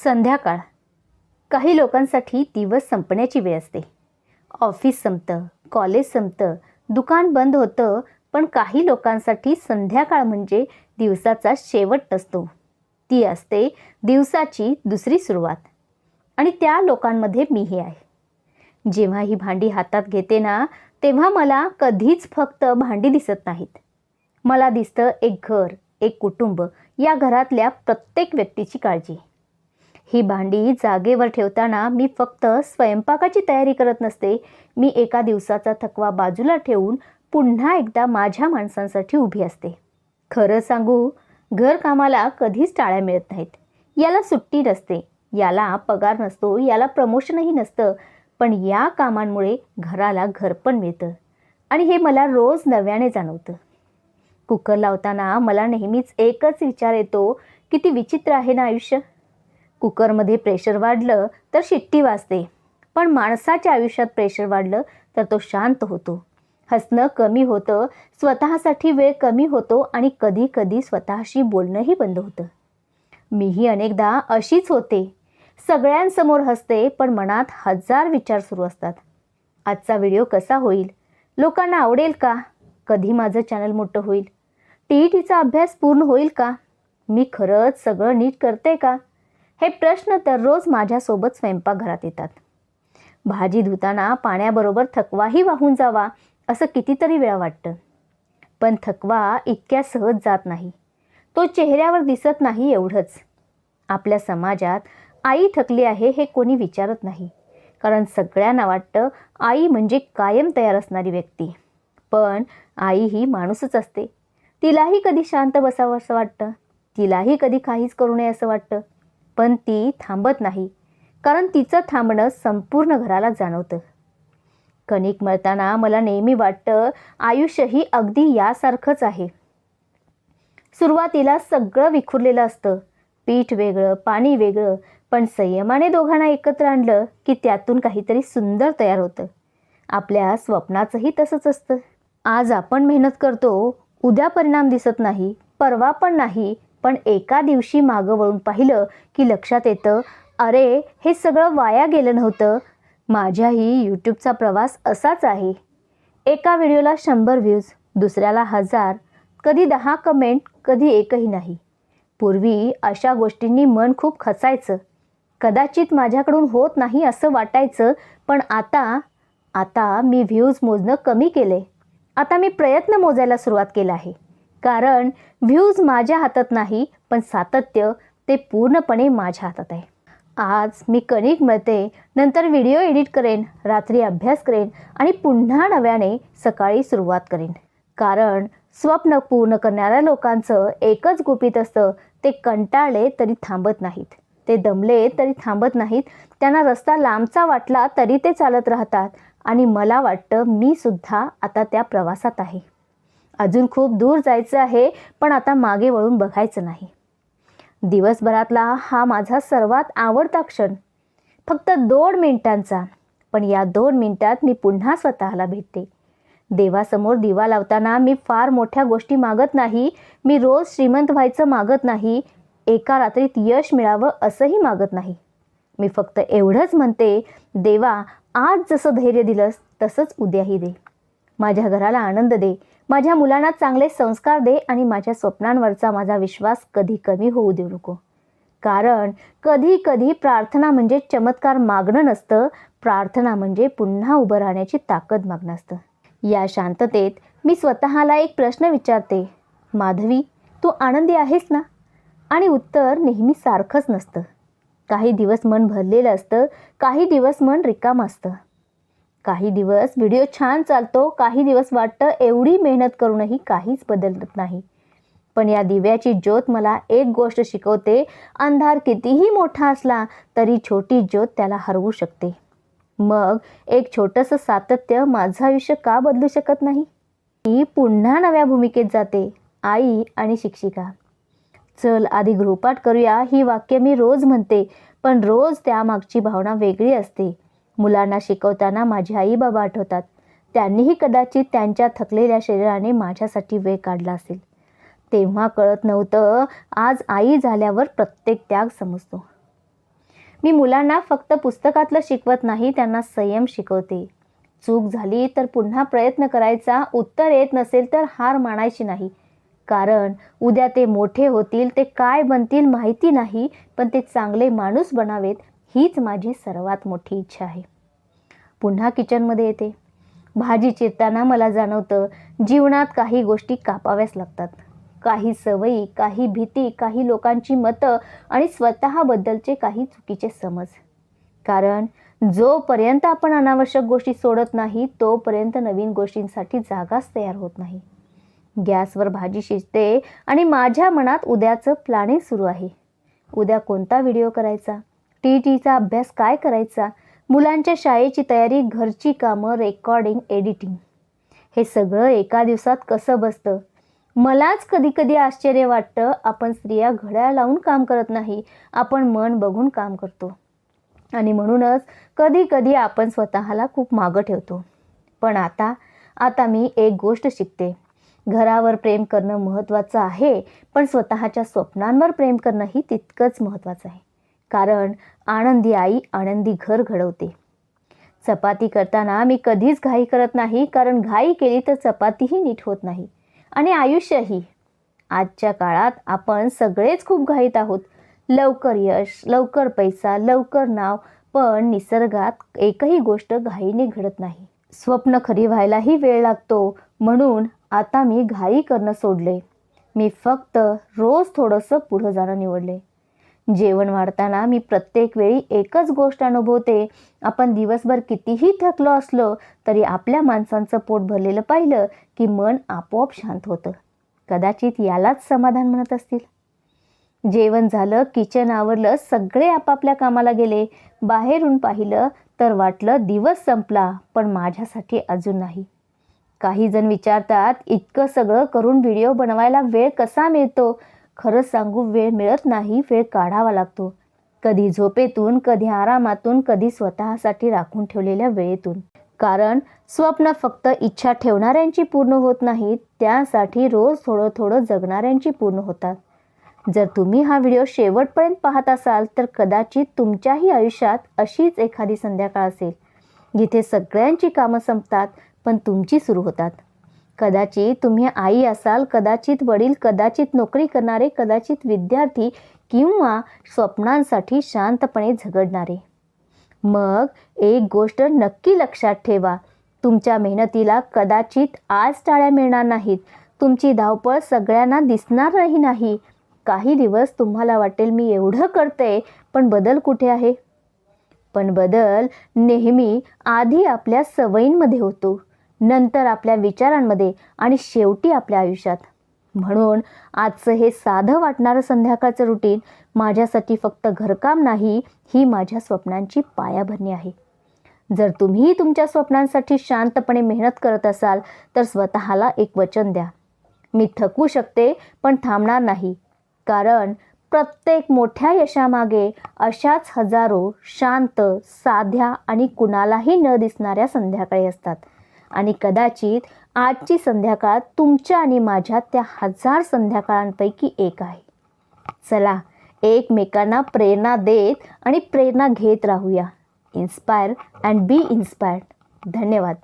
संध्याकाळ काही लोकांसाठी दिवस संपण्याची वेळ असते. ऑफिस संपतं, कॉलेज संपतं, दुकान बंद होतं, पण काही लोकांसाठी संध्याकाळ म्हणजे दिवसाचा शेवट नसतो. ती असते दिवसाची दुसरी सुरुवात. आणि त्या लोकांमध्ये मीही आहे. जेव्हा ही भांडी हातात घेते ना, तेव्हा मला कधीच फक्त भांडी दिसत नाहीत. मला दिसतं एक घर, एक कुटुंब, या घरातल्या प्रत्येक व्यक्तीची काळजी. ही भांडी जागेवर ठेवताना मी फक्त स्वयंपाकाची तयारी करत नसते. मी एका दिवसाचा थकवा बाजूला ठेवून पुन्हा एकदा माझ्या माणसांसाठी उभी असते. खरं सांगू, घरकामाला कधीच टाळ्या मिळत नाहीत. याला सुट्टी नसते, याला पगार नसतो, याला प्रमोशनही नसतं. पण या कामांमुळे घराला घर पण मिळतं. आणि हे मला रोज नव्याने जाणवतं. कुकर लावताना मला नेहमीच एकच विचार येतो, किती विचित्र आहे ना आयुष्य. कुकरमध्ये प्रेशर वाढलं तर शिट्टी वाजते, पण माणसाच्या आयुष्यात प्रेशर वाढलं तर तो शांत होतो. हसणं कमी होतं, स्वतःसाठी वेळ कमी होतो आणि कधी कधी स्वतःशी बोलणंही बंद होतं. मीही अनेकदा अशीच होते. सगळ्यांसमोर हसते, पण मनात हजार विचार सुरू असतात. आजचा व्हिडिओ कसा होईल? लोकांना आवडेल का? कधी माझं चॅनल मोठं होईल? TETचा अभ्यास पूर्ण होईल का? मी खरंच सगळं नीट करते का? हे प्रश्न दररोज माझ्यासोबत स्वयंपाकघरात येतात. भाजी धुताना पाण्याबरोबर थकवाही वाहून जावा असं कितीतरी वेळा वाटतं. पण थकवा इतक्या सहज जात नाही. तो चेहऱ्यावर दिसत नाही एवढंच. आपल्या समाजात आई थकली आहे हे कोणी विचारत नाही. कारण सगळ्यांना वाटतं आई म्हणजे कायम तयार असणारी व्यक्ती. पण आई ही माणूसच असते. तिलाही कधी शांत बसावं असं वाटतं. तिलाही कधी काहीच करू नये असं वाटतं. पण ती थांबत नाही, कारण तिचं थांबणं संपूर्ण घराला जाणवतं. कणिक मळताना मला नेहमी वाटतं आयुष्यही अगदी यासारखंच आहे. सुरुवातीला सगळं विखुरलेलं असतं. पीठ वेगळं, पाणी वेगळं, पण संयमाने दोघांना एकत्र आणलं की त्यातून काहीतरी सुंदर तयार होतं. आपल्या स्वप्नाचंही तसंच असतं. आज आपण मेहनत करतो, उद्या परिणाम दिसत नाही, परवा पण नाही, पण एका दिवशी मागं वळून पाहिलं की लक्षात येतं, अरे हे सगळं वाया गेलं नव्हतं. माझ्याही यूट्यूबचा प्रवास असाच आहे. एका व्हिडिओला 100 व्ह्यूज, दुसऱ्याला 1000, कधी 10 कमेंट, कधी एकही नाही. पूर्वी अशा गोष्टींनी मन खूप खचायचं. कदाचित माझ्याकडून होत नाही असं वाटायचं. पण आता मी व्ह्यूज मोजणं कमी केले. आता मी प्रयत्न मोजायला सुरुवात केला आहे. कारण व्ह्यूज माझ्या हातात नाही, पण सातत्य ते पूर्णपणे माझ्या हातात आहे. आज मी कणिक मळते, नंतर व्हिडिओ एडिट करेन, रात्री अभ्यास करेन आणि पुन्हा नव्याने सकाळी सुरुवात करेन. कारण स्वप्न पूर्ण करणाऱ्या लोकांचं एकच गुपित असतं, ते कंटाळले तरी थांबत नाहीत. ते दमले तरी थांबत नाहीत. त्यांना रस्ता लांबचा वाटला तरी ते चालत राहतात. आणि मला वाटतं मी सुद्धा आता त्या प्रवासात आहे. अजून खूप दूर जायचं आहे, पण आता मागे वळून बघायचं नाही. दिवसभरातला हा माझा सर्वात आवडता क्षण. फक्त 2 मिनिटांचा, पण या 2 मिनिटात मी पुन्हा स्वतःला भेटते. देवासमोर दिवा लावताना मी फार मोठ्या गोष्टी मागत नाही. मी रोज श्रीमंत व्हायचं मागत नाही. एका रात्रीत यश मिळावं असंही मागत नाही. मी फक्त एवढंच म्हणते, देवा आज जसं धैर्य दिलंस तसंच उद्याही दे. माझ्या घराला आनंद दे, माझ्या मुलांना चांगले संस्कार दे आणि माझ्या स्वप्नांवरचा माझा विश्वास कधी कमी होऊ देऊ नको. कारण कधी कधी प्रार्थना म्हणजे चमत्कार मागणं नसतं. प्रार्थना म्हणजे पुन्हा उभं राहण्याची ताकद मागणं असतं. या शांततेत मी स्वतःला एक प्रश्न विचारते, माधवी तू आनंदी आहेस ना? आणि उत्तर नेहमी सारखंच नसतं. काही दिवस मन भरलेलं असतं, काही दिवस मन रिकामं असतं. काही दिवस व्हिडिओ छान चालतो, काही दिवस वाटतं एवढी मेहनत करूनही काहीच बदलत नाही. पण या दिव्याची ज्योत मला एक गोष्ट शिकवते, अंधार कितीही मोठा असला तरी छोटी ज्योत त्याला हरवू शकते. मग एक छोटंसं सातत्य माझं आयुष्य का बदलू शकत नाही? मी पुन्हा नव्या भूमिकेत जाते, आई आणि शिक्षिका. चल आधी गृहपाठ करूया, ही वाक्य मी रोज म्हणते, पण रोज त्यामागची भावना वेगळी असते. मुलांना शिकवताना माझे आई बाबा आठवतात. त्यांनीही कदाचित त्यांच्या थकलेल्या शरीराने माझ्यासाठी वेळ काढला असेल. तेव्हा कळत नव्हतं, आज आई झाल्यावर प्रत्येक त्याग समजतो. मी मुलांना फक्त पुस्तकातलं शिकवत नाही, त्यांना संयम शिकवते. चूक झाली तर पुन्हा प्रयत्न करायचा, उत्तर येत नसेल तर हार मानायची नाही. कारण उद्या ते मोठे होतील, ते काय बनतील माहिती नाही, पण ते चांगले माणूस बनावेत हीच माझी सर्वात मोठी इच्छा आहे. पुन्हा किचनमध्ये येते. भाजी चिरताना मला जाणवतं जीवनात काही गोष्टी कापाव्याच लागतात. काही सवयी, काही भीती, काही लोकांची मतं आणि स्वतःबद्दलचे काही चुकीचे समज. कारण जोपर्यंत आपण अनावश्यक गोष्टी सोडत नाही तोपर्यंत नवीन गोष्टींसाठी जागाच तयार होत नाही. गॅसवर भाजी शिजते आणि माझ्या मनात उद्याचं प्लॅनिंग सुरू आहे. उद्या कोणता व्हिडिओ करायचा, टीईटीचा अभ्यास काय करायचा, मुलांच्या शाळेची तयारी, घरची कामं, रेकॉर्डिंग, एडिटिंग. हे सगळं एका दिवसात कसं बसतं? मलाच कधी कधी आश्चर्य वाटतं. आपण स्त्रिया घड्याळ लावून काम करत नाही, आपण मन बघून काम करतो. आणि म्हणूनच कधी कधी आपण स्वतःला खूप मागं ठेवतो. पण आता मी एक गोष्ट शिकते. घरावर प्रेम करणं महत्त्वाचं आहे, पण स्वतःच्या स्वप्नांवर प्रेम करणंही तितकंच महत्त्वाचं आहे. कारण आनंदी आई आनंदी घर घडवते. चपाती करताना मी कधीच घाई करत नाही, कारण घाई केली तर चपातीही नीट होत नाही आणि आयुष्यही. आजच्या काळात आपण सगळेच खूप घाईत आहोत. लवकर यश, लवकर पैसा, लवकर नाव, पण निसर्गात एकही गोष्ट घाईने घडत नाही. स्वप्न खरी व्हायलाही वेळ लागतो. म्हणून आता मी घाई करणं सोडले. मी फक्त रोज थोडंसं पुढं जाणं निवडले. जेवण वाढताना मी प्रत्येक वेळी एकच गोष्ट अनुभवते. आपण दिवसभर कितीही थकलो असलो तरी आपल्या माणसांचं पोट भरलेलं पाहिलं की मन आपोआप शांत होतं. कदाचित यालाच समाधान म्हणत असतील. जेवण झालं, किचन आवरलं, सगळे आपापल्या कामाला गेले. बाहेरून पाहिलं तर वाटलं दिवस संपला, पण माझ्यासाठी अजून नाही. काही जण विचारतात इतकं सगळं करून व्हिडिओ बनवायला वेळ कसा मिळतो? खरंच सांगू, वेळ मिळत नाही, वेळ काढावा लागतो. कधी झोपेतून, कधी आरामातून, कधी स्वतःसाठी राखून ठेवलेल्या वेळेतून. कारण स्वप्न फक्त इच्छा ठेवणाऱ्यांची पूर्ण होत नाहीत, त्यासाठी रोज थोडं थोडं जगणाऱ्यांची पूर्ण होतात. जर तुम्ही हा व्हिडिओ शेवटपर्यंत पाहत असाल तर कदाचित तुमच्याही आयुष्यात अशीच एखादी संध्याकाळ असेल जिथे सगळ्यांची कामं संपतात पण तुमची सुरू होतात. कदाचित तुम्ही आई असाल, कदाचित वडील, कदाचित नोकरी करणारे, कदाचित विद्यार्थी किंवा स्वप्नांसाठी शांतपणे झगडणारे. मग एक गोष्ट नक्की लक्षात ठेवा, तुमच्या मेहनतीला कदाचित आज टाळ्या मिळणार नाहीत. तुमची धावपळ सगळ्यांना दिसणारही नाही. काही दिवस तुम्हाला वाटेल मी एवढं करते पण बदल कुठे आहे? पण बदल नेहमी आधी आपल्या सवयींमध्ये होतो, नंतर आपल्या विचारांमध्ये आणि शेवटी आपल्या आयुष्यात. म्हणून आजचं हे साधं वाटणारं संध्याकाळचं रुटीन माझ्यासाठी फक्त घरकाम नाही, ही माझ्या स्वप्नांची पायाभरणी आहे. जर तुम्ही तुमच्या स्वप्नांसाठी शांतपणे मेहनत करत असाल तर स्वतःला एक वचन द्या, मी थकू शकते पण थांबणार नाही. कारण प्रत्येक मोठ्या यशामागे अशाच हजारो शांत, साध्या आणि कुणालाही न दिसणाऱ्या संध्याकाळी असतात. आणि कदाचित आजची संध्याकाळ तुमच्या आणि माझ्या त्या 1000 संध्याकाळांपैकी एक आहे. चला एकमेकांना प्रेरणा देत आणि प्रेरणा घेत राहूया. Inspire and be inspired. धन्यवाद.